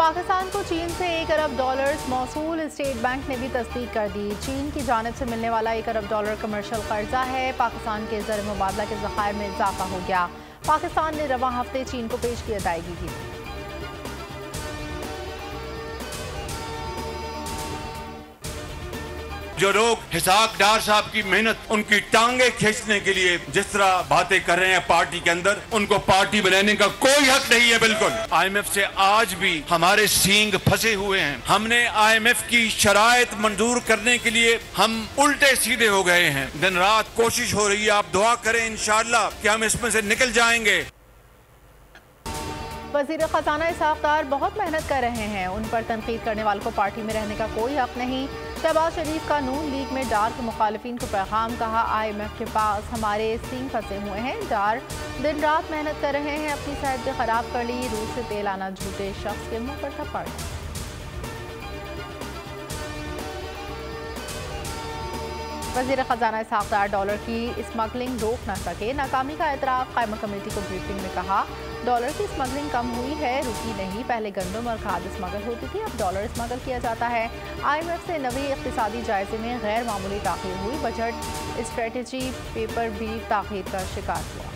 पाकिस्तान को चीन से $1 अरब मौसूल। स्टेट बैंक ने भी तस्दीक कर दी। चीन की जानिब से मिलने वाला $1 अरब कमर्शियल कर्जा है। पाकिस्तान के ज़र मुबादला के ज़खायर में इजाफा हो गया। पाकिस्तान ने रवां हफ्ते चीन को पेश की अदायगी की। जो लोग हिसाब डार साहब की मेहनत, उनकी टांगे खींचने के लिए जिस तरह बातें कर रहे हैं पार्टी के अंदर, उनको पार्टी बनाने का कोई हक नहीं है। बिल्कुल IMF से आज भी हमारे सींग फंसे हुए हैं। हमने IMF की शराइत मंजूर करने के लिए हम उल्टे सीधे हो गए हैं। दिन रात कोशिश हो रही है, आप दुआ करें इंशाअल्लाह कि हम इसमें से निकल जाएंगे। वज़ीर ख़ज़ाना इसहाक़ डार बहुत मेहनत कर रहे हैं। उन पर तनकीद करने वालों को पार्टी में रहने का कोई हक नहीं। शहबाज शरीफ का नून लीग में डार के मुखालिफिन को पैगाम, कहा IMF के पास हमारे सींग फंसे हुए हैं। डार दिन रात मेहनत कर रहे हैं, अपनी सेहत भी खराब कर ली। रूस से तेल आना झूठे शख्स के मुंह पर थप्पड़। वज़ीर ख़ज़ाना इसहाक़ डार डॉलर की स्मगलिंग रोक न सके। नाकामी का एतराफ़। कायमा कमेटी को ब्रीफिंग में कहा, डॉलर की स्मगलिंग कम हुई है, रुकी नहीं। पहले गंदम और खाद स्मगल होती थी, अब डॉलर स्मगल किया जाता है। IMF से नवी इक़्तिसादी जायजे में गैर मामूली ताख़ीर हुई। बजट स्ट्रेटजी पेपर भी ताख़ीर का शिकार हुआ।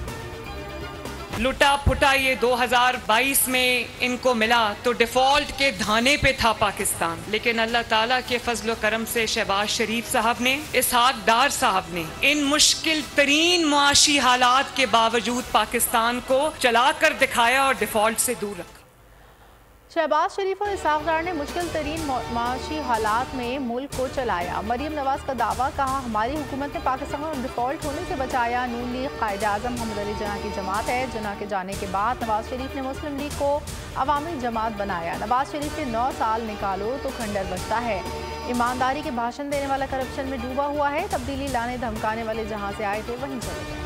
लुटा फुटा ये 2022 में इनको मिला तो डिफॉल्ट के धाने पे था पाकिस्तान, लेकिन अल्लाह ताला के फजल करम से शहबाज शरीफ साहब ने, इसहाक़ डार साहब ने इन मुश्किल तरीन मुआशी हालात के बावजूद पाकिस्तान को चला कर दिखाया और डिफॉल्ट से दूर रखा। शहबाज शरीफ और इसहाक़ डार ने मुश्किल तरीन माशी हालात में मुल्क को चलाया। मरीम नवाज का दावा, कहा हमारी हुकूमत ने पाकिस्तान को डिफॉल्ट होने से बचाया। नून लीग कायदे आज़म मोहम्मद अली जिन्ना की जमात है। जिन्ना के जाने के बाद नवाज शरीफ ने मुस्लिम लीग को अवामी जमात बनाया। नवाज शरीफ के 9 साल निकालो तो खंडर बचता है। ईमानदारी के भाषण देने वाला करप्शन में डूबा हुआ है। तब्दीली लाने धमकाने वाले जहाँ से आए थे वहीं चले गए।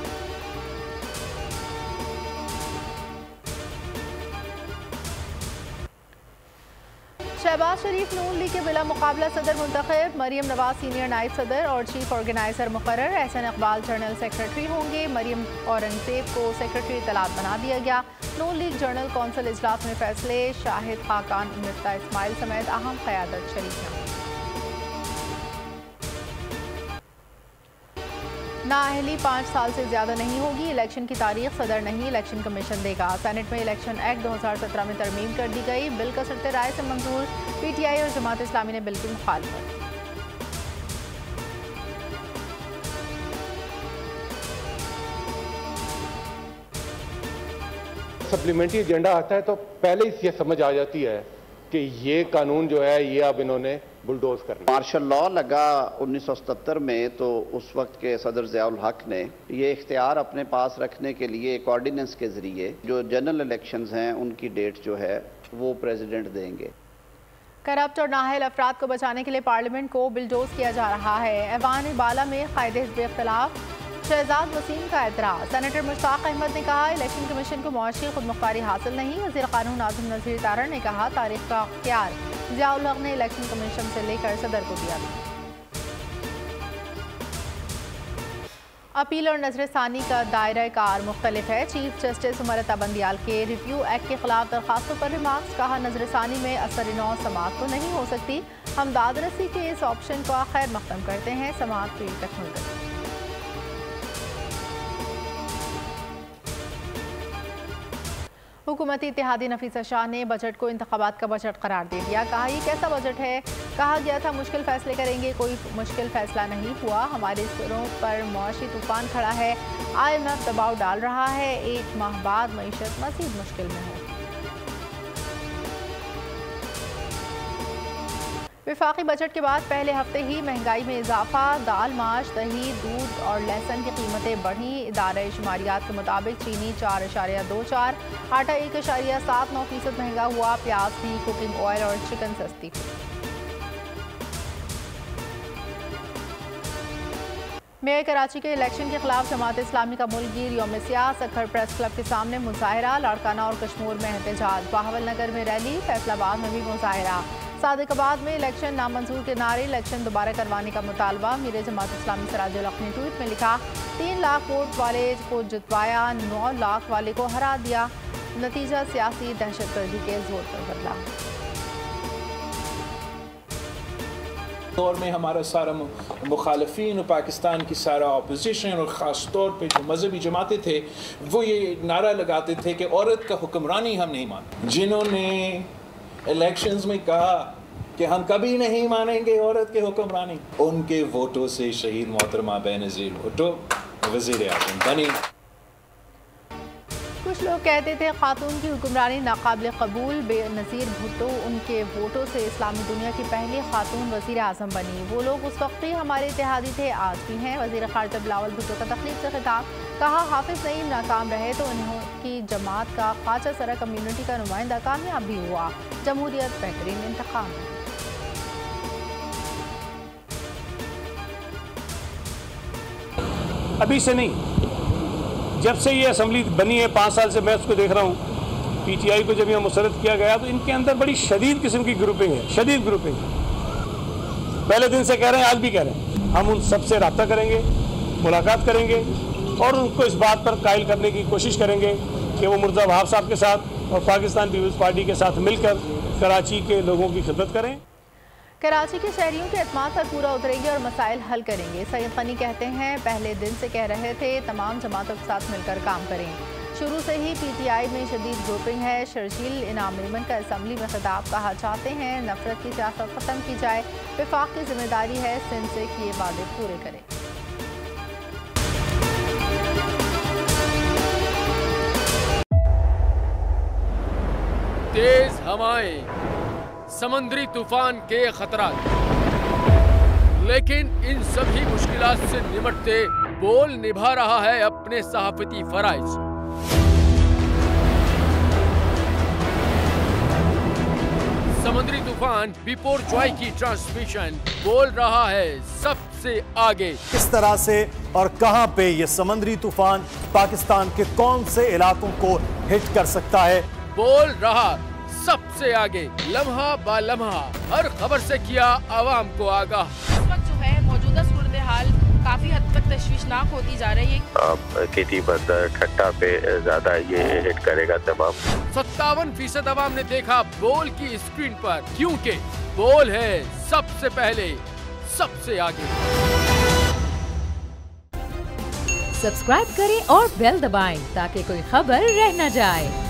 शहबाज शरीफ नून लीग के बिला मुकाबला सदर मुंतखब। मरीम नवाज सीनियर नायब सदर और चीफ ऑर्गेनाइजर मुकर्रर। एहसन इकबाल जनरल सेक्रेटरी होंगे। मरीम औरंगजेब को सेक्रेटरी इत्तलात बना दिया गया। नून लीग जनरल कौंसिल इजलास में फैसले। शाहिद खाकान, मिफ्ता इस्माइल समेत अहम क़यादत शरीक हैं। नाअहली 5 साल से ज्यादा नहीं होगी। इलेक्शन की तारीख सदर नहीं, इलेक्शन कमीशन देगा। सेनेट में इलेक्शन एक्ट 2017 में तरमीम कर दी गई। बिल कसरते राय से मंजूर। PTI और जमात इस्लामी ने बिल की मुखालफत। सप्लीमेंट्री एजेंडा आता है तो पहले ही ये समझ आ जाती है कि ये कानून जो है ये अब इन्होंने बुलडोज करना। मार्शल लॉ लगा 1977 में, तो उस वक्त के सदर ज़ियाउल हक ने ये इख्तियार अपने पास रखने के लिए एक ऑर्डिनेंस के ज़रिए जो जनरल इलेक्शंस हैं उनकी डेट जो है वो प्रेसिडेंट देंगे। करप्ट और नाअहल अफराद को बचाने के लिए पार्लियामेंट को बुलडोज किया जा रहा है। ऐवान बाला में कायदे हिज़्ब इख्तिलाफ। शहजाद वसीम का एतराज़। सेनेटर मुश्ताक अहमद ने कहा इलेक्शन कमीशन को मुआशी खुदमुख्तारी हासिल नहीं। वज़ीर क़ानून आज़म नज़ीर तारड़ ने कहा तारीख का अख्तियार ज़ियाउल हक ने इलेक्शन कमीशन से लेकर सदर को दिया था। अपील और नजरसानी का दायरा कार मुख्तलिफ है। चीफ जस्टिस उमर अता बंदियाल के रिव्यू एक्ट के खिलाफ दरखास्तों पर रिमार्क्स। कहा नजरसानी में असर-ए-नौ समाअत तो नहीं हो सकती। हम दादरसी के इस ऑप्शन को खैर मक़दम करते हैं। समाअत पीर तक मुलतवी। हुकूमती इत्तेहादी नफीसा शाह ने बजट को इंतखाबात का बजट करार दे दिया। कहा यह कैसा बजट है। कहा गया था मुश्किल फैसले करेंगे, कोई मुश्किल फैसला नहीं हुआ। हमारे सिरों पर मुआशी तूफान खड़ा है। IMF दबाव डाल रहा है। 1 माह बाद मईशत मज़ीद मुश्किल में हो। विफाकी बजट के बाद पहले हफ्ते ही महंगाई में इजाफा। दाल, माश, दही, दूध और लहसुन की कीमतें बढ़ी। इदारे शुमारियात के मुताबिक चीनी 4.24, आटा 1.79% महंगा हुआ। प्याज भी, कुकिंग ऑयल और चिकन सस्ती हुई। मेयर कराची के इलेक्शन के खिलाफ जमात इस्लामी का मुल्कगीर यौम सियाह। सखर प्रेस क्लब के सामने मुजाहिरा। लाड़काना और कश्मीर में एहतजाज। बहावल नगर में रैली। फैसलाबाद में भी मुजाहिरा। सादिकाबाद में इलेक्शन नामंजूर के नारे। इलेक्शन दोबारा करवाने का मुतालबा। मीर जमात इस्लामी सिराजुल हक ने ट्वीट में लिखा 3 लाख वोट वाले को जितवाया, 9 लाख वाले को हरा दिया। नतीजा सियासी दहशतगर्दी के जोर पर बदला। दौर में हमारा सारा मुखालफिन और पाकिस्तान की सारा अपोजिशन और ख़ास तौर पे जो मजहबी जमातें थे वो ये नारा लगाते थे कि औरत का हुक्मरानी हम नहीं मानते। जिन्होंने इलेक्शंस में कहा कि हम कभी नहीं मानेंगे औरत के हुक्मरानी, उनके वोटों से शहीद मोहतरमा बेनज़ीर भुट्टो वज़ीर आज़म बनी। कुछ लोग कहते थे खातून की हुक्मरानी नाकाबिल कबूल, बेनज़ीर भुट्टो उनके वोटों से इस्लामी दुनिया की पहली खातून वज़ीर आज़म बनी। वो लोग उस वक्त भी हमारे इत्तेहादी थे, आज भी हैं। वज़ीर ख़ारजा बिलावल भुट्टो का तकलीफ से खिताब, कहा हाफिज़ नईम नाकाम रहे तो उनकी जमात का ख्वाजा सरा कम्यूनिटी का नुमाइंदा कामयाब भी हुआ। जमहूरियत बेहतरीन इंतकाम है। अभी से नहीं, जब से ये असम्बली बनी है 5 साल से मैं उसको देख रहा हूँ। पीटीआई को जब यहाँ मुसरत किया गया तो इनके अंदर बड़ी शदीद किस्म की ग्रुपिंग है, शदीद ग्रुपिंग। पहले दिन से कह रहे हैं, आज भी कह रहे हैं, हम उन सबसे रब्ता करेंगे, मुलाकात करेंगे और उनको इस बात पर कायल करने की कोशिश करेंगे कि वो मिर्ज़ा वहाब साहब के साथ और पाकिस्तान पीपल्स पार्टी के साथ मिलकर कराची के लोगों की खिदमत करें। कराची के शहरियों के एतमाद पर पूरा उतरेंगे और मसाइल हल करेंगे। सईद ग़नी कहते हैं, पहले दिन से कह रहे थे तमाम जमातों के साथ मिलकर काम करें। शुरू से ही पीटीआई में शदीद ग्रुपिंग है। शर्जील इनाम मेमन का असम्बली में खिताब, कहा चाहते हैं नफरत की सियासत ख़त्म की जाए, वफाक की जिम्मेदारी है सिंध से किए वादे पूरे करें। तेज हवाएं, समंदरी तूफान के खतरात, लेकिन इन सभी मुश्किलात से निपटते बोल निभा रहा है अपने सहाफती फराइज। समंदरी तूफान बिपोरजॉय की ट्रांसमिशन बोल रहा है सबसे आगे। किस तरह से और कहां पे ये समंदरी तूफान पाकिस्तान के कौन से इलाकों को हिट कर सकता है, बोल रहा सबसे आगे, लम्हा बा लम्हा हर खबर से किया आवाम को आगाह। इस वक्त जो है मौजूदा सूरत हाल काफी हद तक तशवीशनाक होती जा रही है। खेती बंदर ठट्टा पे ज्यादा ये हिट करेगा तमाम। 57% आवाम ने देखा बोल की स्क्रीन पर, क्योंकि बोल है सबसे पहले सबसे आगे। सब्सक्राइब करें और बेल दबाएं ताकि कोई खबर रह न जाए।